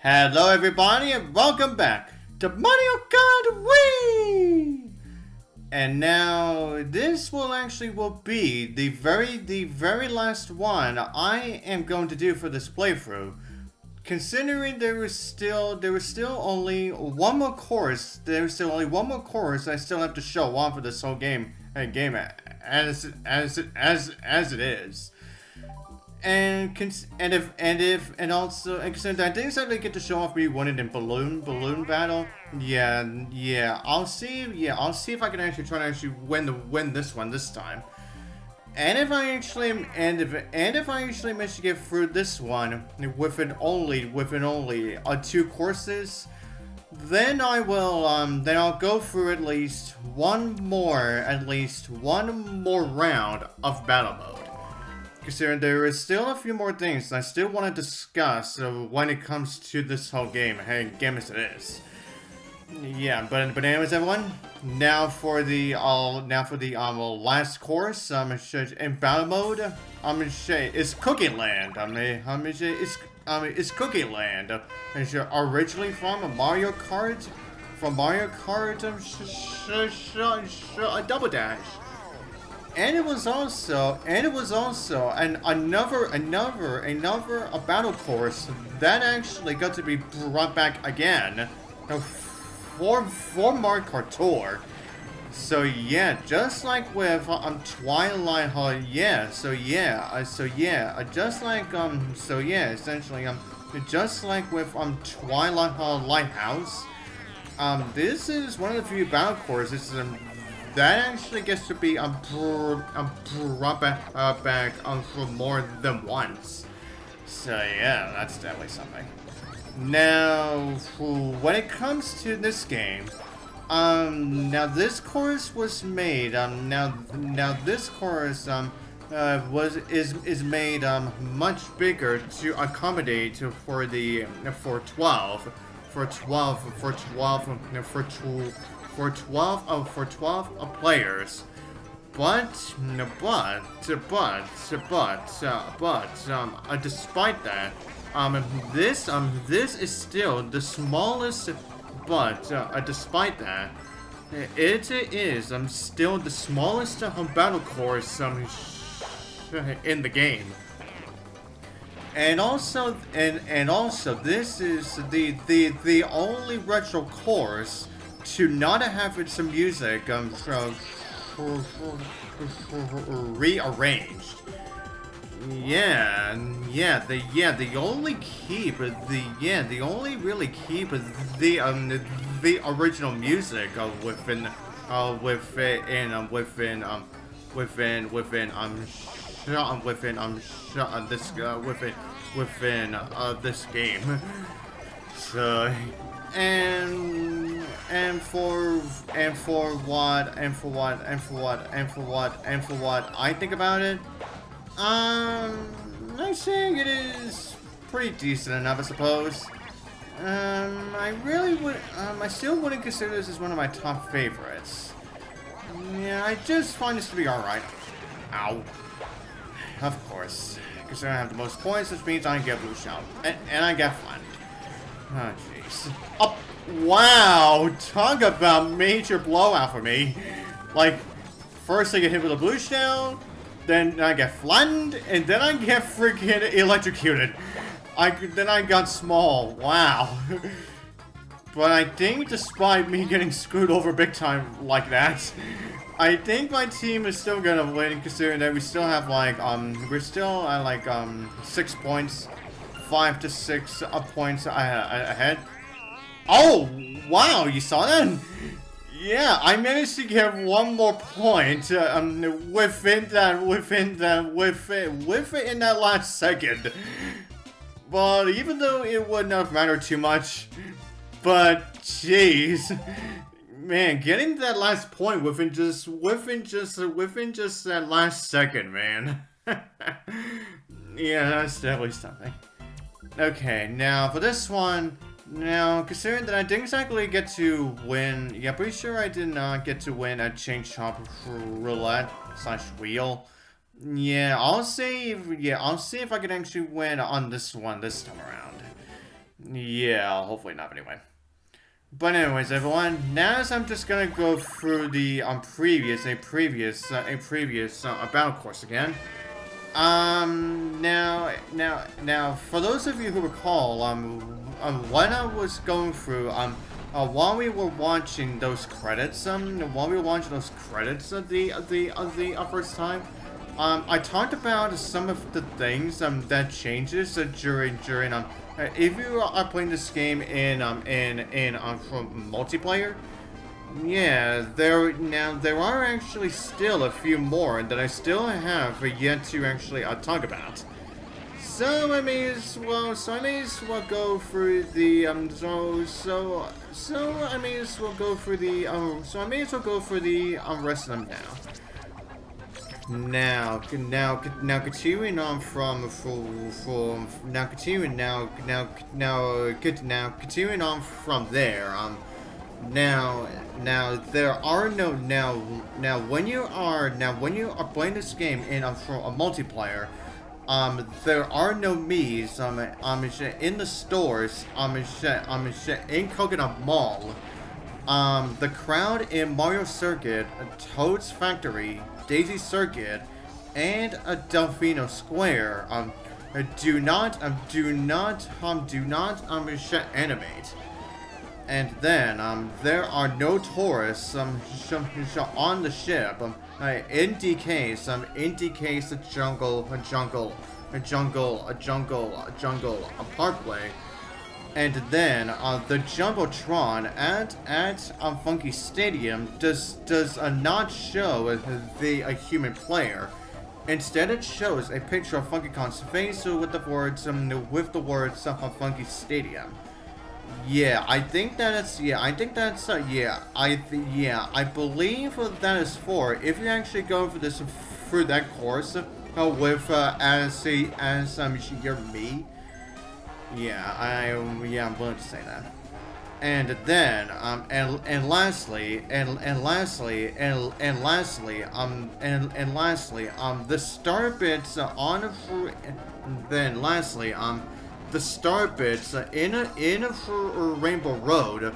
Hello everybody and welcome back to Mario Kart Wii! And now this will be the very last one I am going to do for this playthrough. Considering there was still only one more course, I still have to show off for this whole game as it is. And also consider I didn't exactly get to show off me winning in balloon battle. I'll see if I can actually try to actually win this one this time. And if I actually manage to get through this one within only 2 courses, then I'll go through at least one more round of battle mode. Considering there is still a few more things I still want to discuss when it comes to this whole game as it is. Yeah, but anyways, everyone. Now for the last course. In battle mode. It's Cookie Land. It's Cookie Land. It's originally from Mario Kart. Double Dash. And it was also another battle course that actually got to be brought back again for Mario Kart Tour. So yeah, just like with Twilight, just like with Twilight Lighthouse, this is one of the few battle courses that actually gets to be brought back for more than once. So yeah, that's definitely something. Now, when it comes to this game, now this course was made. This course is made much bigger to accommodate for 12 players, but despite that, this is still the smallest. But despite that, it is still the smallest battle course in the game. And also, this is the only retro course to not have some music rearranged. They only keep the original music within this game. So and for what I think about it, I think it is pretty decent enough, I suppose. I still wouldn't consider this as one of my top favorites. Yeah, I just find this to be alright. Ow. Of course. Considering I have the most points, which means I get blue shell. And I get fun. Oh, jeez. Oh, wow! Talk about major blowout for me. Like, first I get hit with a blue shell, then I get flattened, and then I get freaking electrocuted. Then I got small. Wow. But I think despite me getting screwed over big time like that, I think my team is still gonna win, considering that we still have we're still at 6 points, 5 to 6 points ahead. Oh wow, you saw that? Yeah, I managed to get one more point within that last second. But even though it would not matter too much, but jeez, man, getting that last point within just that last second, man. Yeah, that's definitely something. Okay, now for this one. Now, considering that I didn't exactly get to win, yeah, pretty sure I did not get to win at Chomp roulette / wheel. I'll see if I can actually win on this one this time around. Yeah, hopefully not anyway. But anyways, everyone, now I'm just gonna go through the previous battle course again. Now, for those of you who recall, when I was going through, while we were watching those credits, the first time, I talked about some of the things, that changes during if you are playing this game in from multiplayer. Yeah, there are actually still a few more that I still have yet to actually talk about. So I may as well go through the I may as well go through the rest of them now. Now, continuing on continuing on from there. Now there are no when you are playing this game in for a multiplayer, there are no Mii's in the stores in Coconut Mall. The crowd in Mario Circuit, Toad's Factory, Daisy Circuit, and a Defino Square do not animate. And then there are no tourists on the ship. Indicates a parkway. And then the Jumbotron at Funky Stadium does not show a human player. Instead, it shows a picture of Funky Kong's face with the words Funky Stadium. Yeah, I think that's I believe that is for if you actually go for this through that course with as you're me. Yeah, I'm willing to say that. And then lastly, the star bits the star bits in Rainbow Road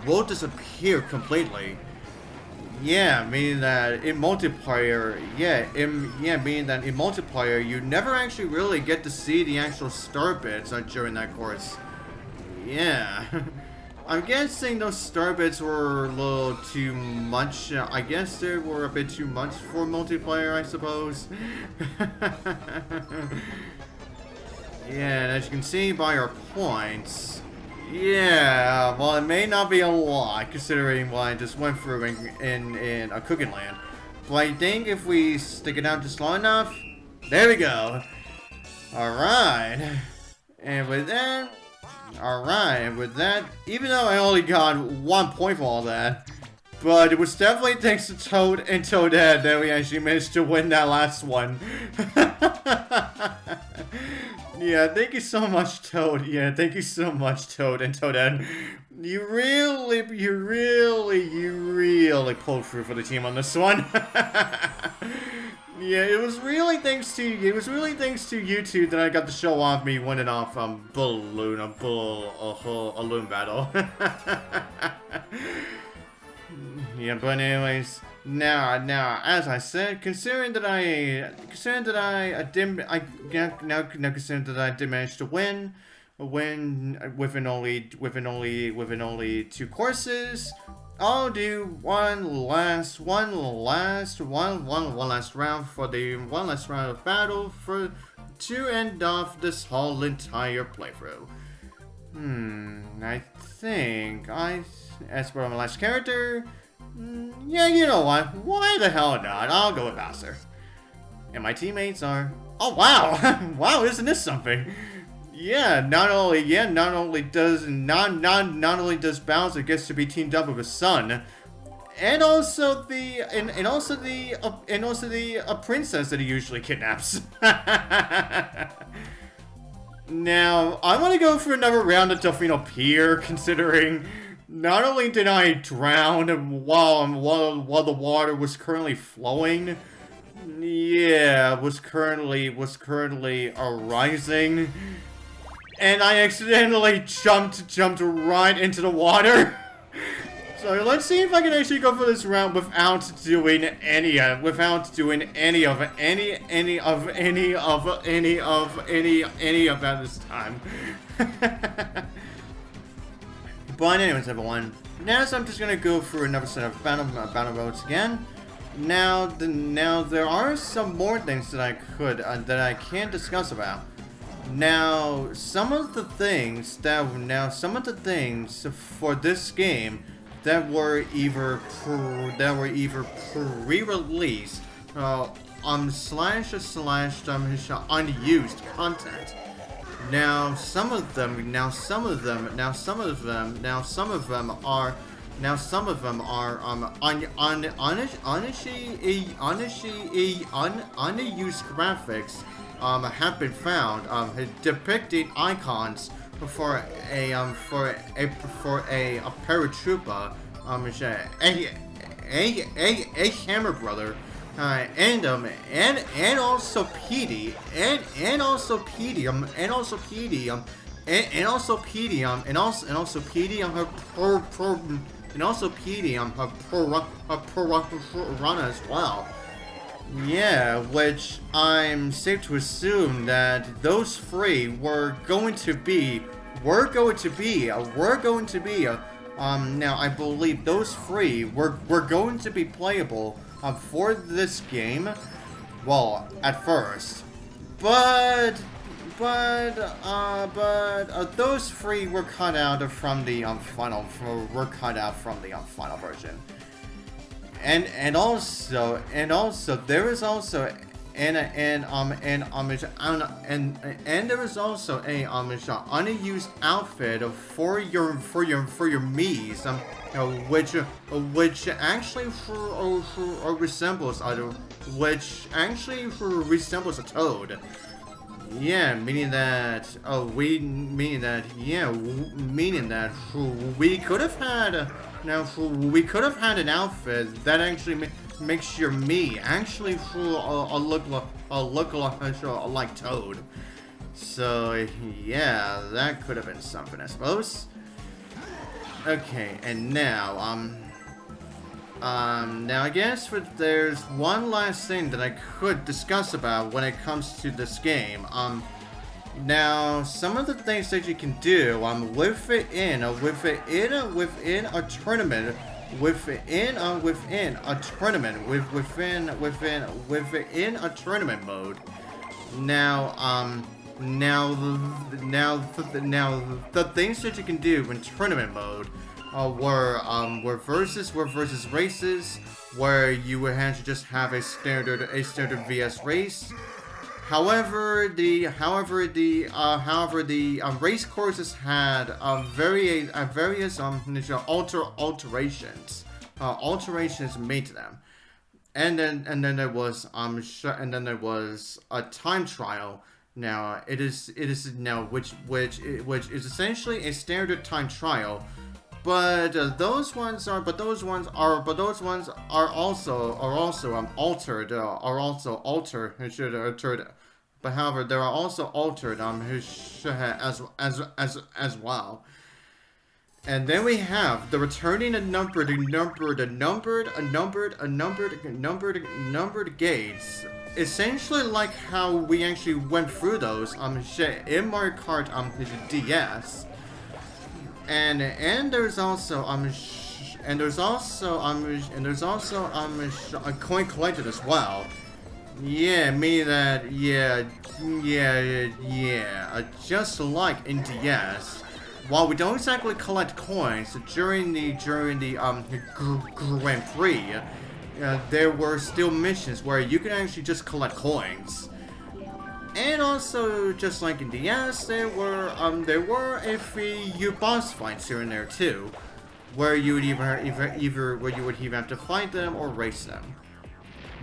will disappear completely. Yeah, meaning that in multiplayer, you never actually really get to see the actual star bits during that course. Yeah. I'm guessing those star bits were a little too much. I guess they were a bit too much for multiplayer, I suppose. Yeah, and as you can see by our points, yeah, well, it may not be a lot considering what I just went through in a Cooking Land, but I think if we stick it out just long enough, there we go. Alright, and with that, even though I only got 1 point for all that, but it was definitely thanks to Toad and Toadette that we actually managed to win that last one. Yeah, thank you so much, Toad. Yeah, thank you so much, Toad and Toadette. You really pulled through for the team on this one. Yeah, it was really thanks to you. It was really thanks to you two that I got to show off me winning off balloon battle. Yeah, but anyways. Now, as I said, considering that I did manage to win within only 2 courses, I'll do one last round of battle to end off this whole entire playthrough. I think as for my last character. Yeah, you know what? Why the hell not? I'll go with Bowser. And my teammates are... Oh, wow! Wow, isn't this something? Yeah, not only does Bowser gets to be teamed up with his son, and also the princess that he usually kidnaps. Now, I want to go for another round of Defino Pier, considering not only did I drown while the water was currently flowing, yeah, was currently arising, and I accidentally jumped right into the water. So let's see if I can actually go for this round without doing any of that this time. But anyways, everyone, now I'm just gonna go through another set of battle modes again. Now there are some more things that I can discuss about. Now some of the things for this game that were either pre-released unused content. Now some of them are unused graphics have been found depicting icons for a paratrooper, a hammer brother, and also PD, and also PD, her run as well. Yeah, which I'm safe to assume that those three were going to be. Now I believe those three were going to be playable for this game. Well, at first, but those three were cut out from the final version. And also there is also there is also a unused outfit for your Miis, which actually resembles a toad. Yeah, meaning that we could have had an outfit that actually makes your Mii actually look like Toad. So yeah, that could have been something, I suppose. Okay, and now now I guess there's one last thing that I could discuss about when it comes to this game. Now some of the things that you can do within a tournament. Within a tournament mode. Now the things that you can do in tournament mode were versus races, where you would have to just have a standard VS race. However, the race courses had various alterations made to them, and then there was a time trial. Now it is now which is essentially a standard time trial. But those ones are also altered. But however, there are also altered as well. And then we have the returning numbered gates. Essentially like how we actually went through those in Mario Kart DS. And there's also a coin collected as well. Yeah, meaning that just like in DS, while we don't exactly collect coins during the Grand Prix, there were still missions where you can actually just collect coins. And also, just like in DS, there were a few boss fights here and there too, where you would either have to fight them or race them.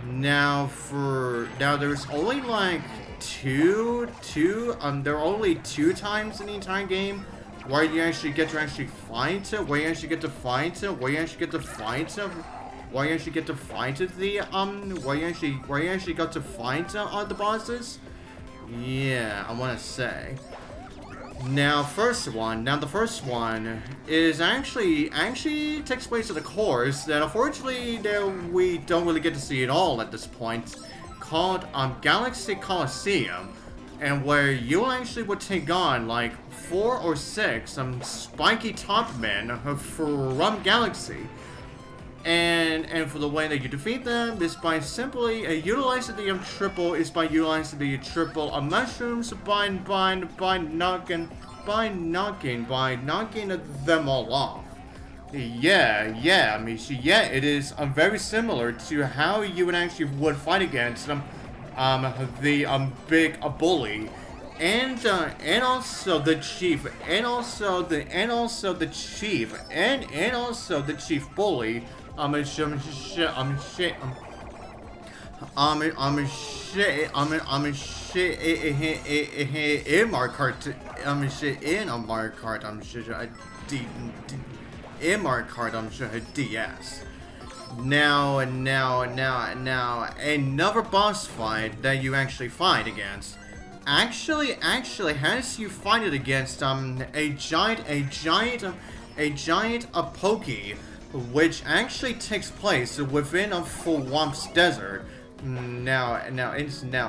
Now there's only like there are only two times in the entire game where you actually get to fight the bosses. Yeah, I want to say. Now, the first one is actually takes place at a course that unfortunately we don't really get to see at all at this point, called Galaxy Coliseum, and where you actually would take on like 4 or 6 spiky top men from Galaxy. And for the way that you defeat them is by simply utilizing the triple mushrooms by knocking them all off. Yeah. I mean, it is very similar to how you would fight against the big bully. And also the chief, and also the chief bully. I'm shit. In Mario Kart. In Mario Kart. DS. Now, another boss fight that you actually fight against. Actually has you fight it against a giant Pokey, which actually takes place within a Thwomp's desert. Now,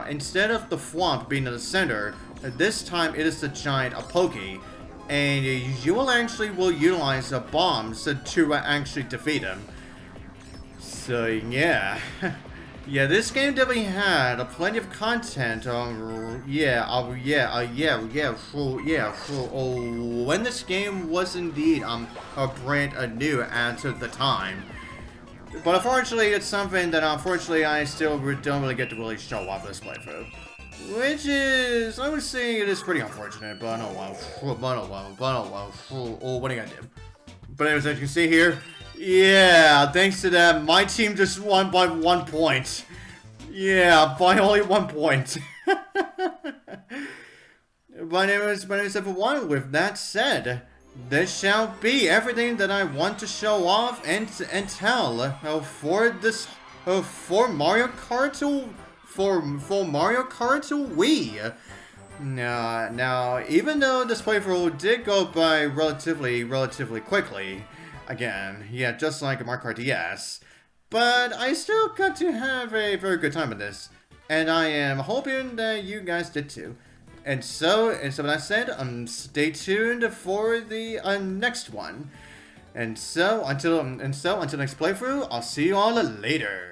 instead of the Thwomp being in the center, this time it is the giant Pokey, and you will utilize the bombs to actually defeat him. So yeah. Yeah, this game definitely had plenty of content. When this game was indeed brand new at the time. But unfortunately, it's something that I still don't really get to really show off this playthrough, which is, I would say, it is pretty unfortunate. But oh well. Oh, what are you gonna do? But anyways, as you can see here. Yeah, thanks to that, my team just won by 1 point. Yeah, by only 1 point. But anyways, everyone, with that said, this shall be everything that I want to show off and tell for Mario Kart Mario Kart Wii. Now, even though this playthrough did go by relatively quickly. Again, yeah, just like a Mario Kart DS. But I still got to have a very good time with this. And I am hoping that you guys did too. And so with that said, stay tuned for the next one. And so until next playthrough, I'll see you all later.